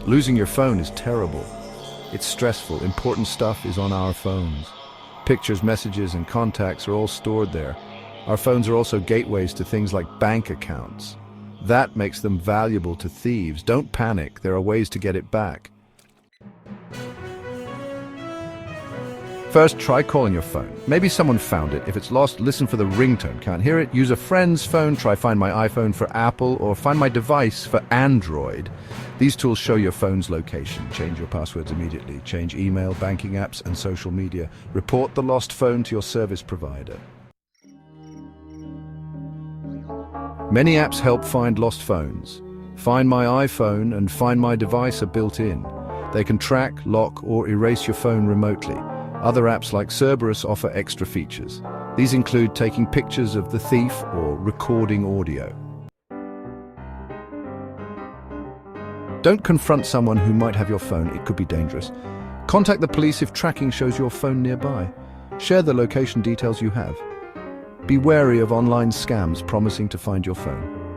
Losing your phone is terrible. It's stressful. Important stuff is on our phones. Pictures, messages, and contacts are all stored there. Our phones are also gateways to things like bank accounts. That makes them valuable to thieves. Don't panic, there are ways to get it back. First, try calling your phone. Maybe someone found it. If it's lost, listen for the ringtone. Can't hear it? Use a friend's phone. Try Find My iPhone for Apple or Find My Device for Android. These tools show your phone's location. Change your passwords immediately. Change email, banking apps, and social media. Report the lost phone to your service provider. Many apps help find lost phones. Find My iPhone and Find My Device are built in. They can track, lock, or erase your phone remotely. Other apps like Cerberus offer extra features. These include taking pictures of the thief or recording audio. Don't confront someone who might have your phone. It could be dangerous. Contact the police if tracking shows your phone nearby. Share the location details you have. Be wary of online scams promising to find your phone.